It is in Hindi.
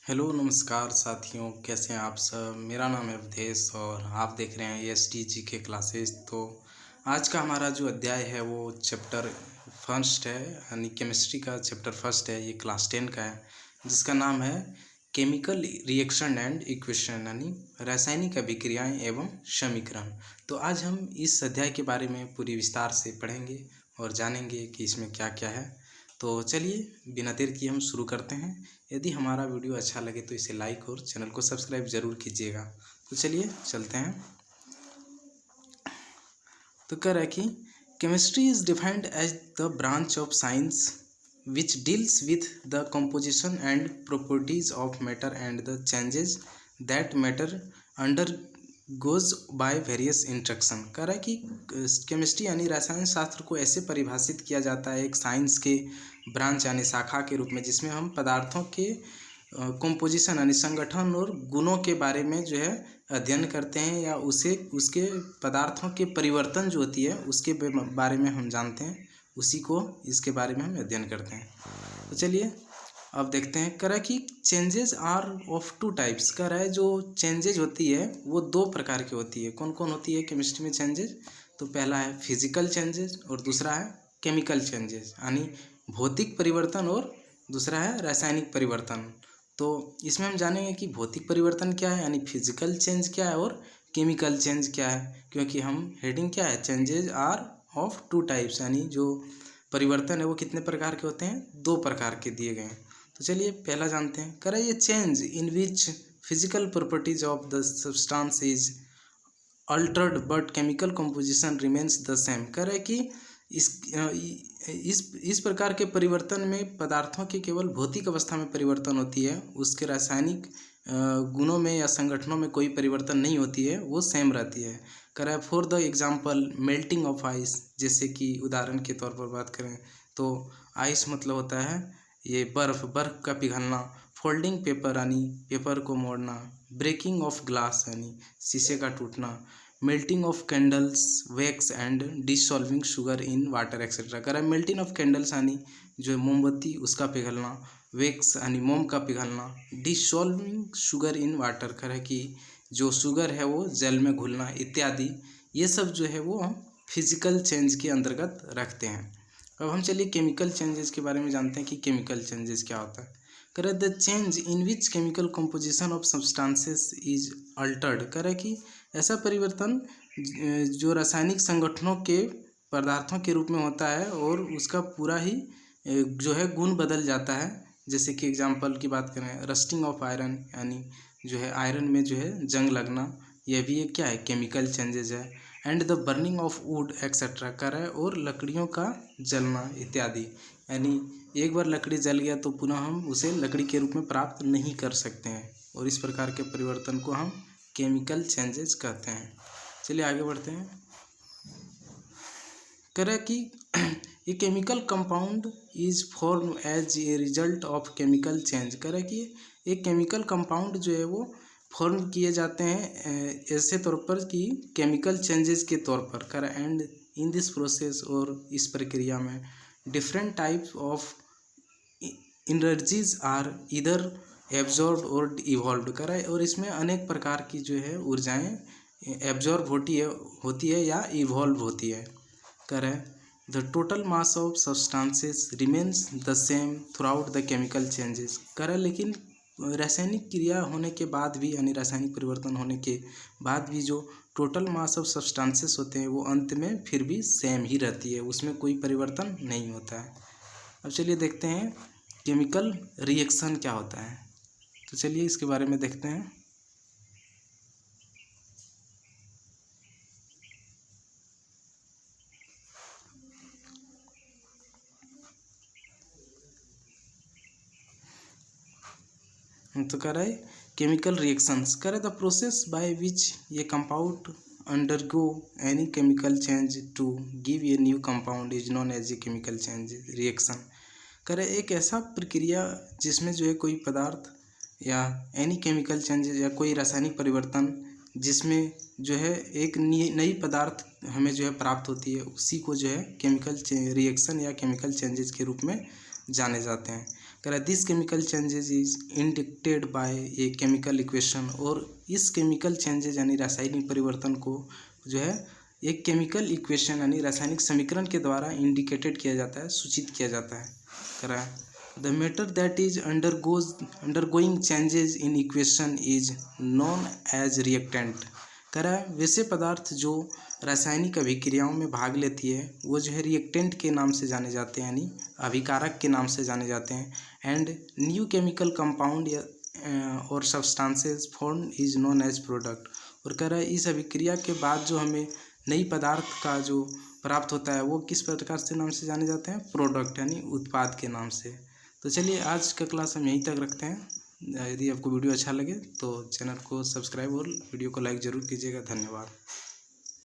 हेलो नमस्कार साथियों, कैसे हैं आप सब। मेरा नाम है अवधेश और आप देख रहे हैं ESTG के क्लासेस। तो आज का हमारा जो अध्याय है वो चैप्टर फर्स्ट है, यानी केमिस्ट्री का चैप्टर फर्स्ट है। ये क्लास 10 का है, जिसका नाम है केमिकल रिएक्शन एंड इक्वेशन, यानी रासायनिक अभिक्रियाएं एवं समीकरण। तो आज हम इस अध्याय के बारे में पूरी विस्तार से पढ़ेंगे और जानेंगे कि इसमें क्या क्या है। तो चलिए बिना देर किए हम शुरू करते हैं। यदि हमारा वीडियो अच्छा लगे तो इसे लाइक और चैनल को सब्सक्राइब जरूर कीजिएगा। तो चलिए चलते हैं। तो कह रहा है कि chemistry is defined as the branch of science which deals with the composition and properties of matter and the changes that matter undergoes by various interaction. कह रहा है कि केमिस्ट्री यानी रसायन शास्त्र को ऐसे परिभाषित किया जाता है एक साइंस के ब्रांच यानी शाखा के रूप में, जिसमें हम पदार्थों के कंपोजिशन यानी संगठन और गुणों के बारे में जो है अध्ययन करते हैं, या उसके पदार्थों के परिवर्तन जो होती है उसके बारे में हम जानते हैं, उसी को इसके बारे में हम अध्ययन करते हैं। तो चलिए अब देखते हैं। कह रहा है कि changes are of two types. कह रहा है जो चेंजेज होती है वो दो प्रकार की होती है। कौन कौन होती है केमिस्ट्री में चेंजेज? तो पहला है फिजिकल चेंजेस और दूसरा है केमिकल चेंजेस, यानी भौतिक परिवर्तन, और दूसरा है रासायनिक परिवर्तन। तो इसमें हम जानेंगे कि भौतिक परिवर्तन क्या है, यानी फिजिकल चेंज क्या है, और केमिकल चेंज क्या है। क्योंकि हम हेडिंग क्या है, changes are of two types, यानी जो परिवर्तन है वो कितने प्रकार के होते हैं, दो प्रकार के दिए गए हैं। तो चलिए पहला जानते हैं। कह रहा है ये change in which physical properties of the substance is Altered but chemical composition remains the same. कह रहा है कि इस प्रकार के परिवर्तन में पदार्थों के केवल भौतिक अवस्था में परिवर्तन होती है, उसके रासायनिक गुणों में या संगठनों में कोई परिवर्तन नहीं होती है, वो सेम रहती है। कह रहा है for the example melting of ice, जैसे कि उदाहरण के तौर पर बात करें तो आइस मतलब होता है ये बर्फ़ का पिघलना। फोल्डिंग पेपर यानी पेपर को मोड़ना। ब्रेकिंग ऑफ ग्लास यानी शीशे का टूटना। Melting of candles wax and dissolving sugar in water etcetera. कह रहा है मेल्टिंग ऑफ कैंडल्स यानी जो मोमबत्ती उसका पिघलना, वैक्स यानी मोम का पिघलना, डिसॉल्विंग शुगर इन वाटर, कह रहा है कि जो शुगर है वो जल में घुलना इत्यादि। ये सब जो है वो हम फिजिकल चेंज के अंतर्गत रखते हैं। अब हम चलिए केमिकल चेंजेस के बारे में जानते हैं कि केमिकल चेंजेस क्या होता है। कह रहा है the change in which chemical composition of substances is Altered. कह रहा है कि ऐसा परिवर्तन जो रासायनिक संगठनों के पदार्थों के रूप में होता है और उसका पूरा ही जो है गुण बदल जाता है। जैसे कि एग्जांपल की बात करें, रस्टिंग ऑफ आयरन, यानी जो है आयरन में जो है जंग लगना, यह भी एक क्या है, केमिकल चेंजेस है। And the burning of would etcetera कर है, और लकड़ियों का जलना इत्यादि, यानी एक बार लकड़ी जल गया तो पुनः हम उसे लकड़ी के रूप में प्राप्त नहीं कर सकते हैं, और इस प्रकार के परिवर्तन को हम केमिकल चेंजेस कहते हैं। चलिए आगे बढ़ते हैं। कह रहा है कि ये chemical compound is form as a result of chemical change. कह रहा है कि एक केमिकल कंपाउंड जो है वो फॉर्म किए जाते हैं ऐसे तौर पर कि केमिकल चेंजेस के तौर पर। कह रहा है एंड इन दिस प्रोसेस, और इस प्रक्रिया में different types of energies are इधर एब्जॉर्ब और इवॉल्व। कह रहा है और इसमें अनेक प्रकार की जो है ऊर्जाएं एब्जॉर्ब होती है या इवॉल्व होती है। कह रहा है the total mass of substances remains the same through out the chemical changes. कह रहा है लेकिन रासायनिक क्रिया होने के बाद भी, यानी रासायनिक परिवर्तन होने के बाद भी जो टोटल मास ऑफ सब्सटेंसेस होते हैं वो अंत में फिर भी सेम ही रहती है, उसमें कोई परिवर्तन नहीं होता है। अब चलिए देखते हैं केमिकल रिएक्शन क्या होता है। तो चलिए इसके बारे में देखते हैं। तो कह रहा है केमिकल रिएक्शंस। कह रहा है द प्रोसेस बाय विच ये compound undergo any chemical change to give a new compound is known as a chemical change reaction. कह रहे एक ऐसा प्रक्रिया जिसमें जो है कोई पदार्थ या एनी केमिकल चेंज या कोई रासायनिक परिवर्तन जिसमें जो है एक नई पदार्थ हमें जो है प्राप्त होती है, उसी को जो है केमिकल रिएक्शन या केमिकल चेंजेस के रूप में जाने जाते हैं। कह रहा है this chemical changes is indicated by a chemical equation. और इस केमिकल चेंजेज यानी रासायनिक परिवर्तन को जो है एक केमिकल इक्वेशन यानी रासायनिक समीकरण के द्वारा इंडिकेटेड किया जाता है, सूचित किया जाता है। कह रहा है the matter that is undergoing changes in equation is known as reactant. कह रहा है वैसे पदार्थ जो रासायनिक अभिक्रियाओं में भाग लेती है वो जो है रिएक्टेंट के नाम से जाने जाते हैं, यानी अभिकारक के नाम से जाने जाते हैं। एंड न्यू केमिकल कंपाउंड और substances form is known as product. और कह रहा है इस अभिक्रिया के बाद जो हमें नई पदार्थ का जो प्राप्त होता है वो किस प्रकार से नाम से जाने जाते हैं, प्रोडक्ट यानी उत्पाद के नाम से। तो चलिए आज का क्लास हम यहीं तक रखते हैं। यदि आपको वीडियो अच्छा लगे तो चैनल को सब्सक्राइब और वीडियो को लाइक ज़रूर कीजिएगा। धन्यवाद।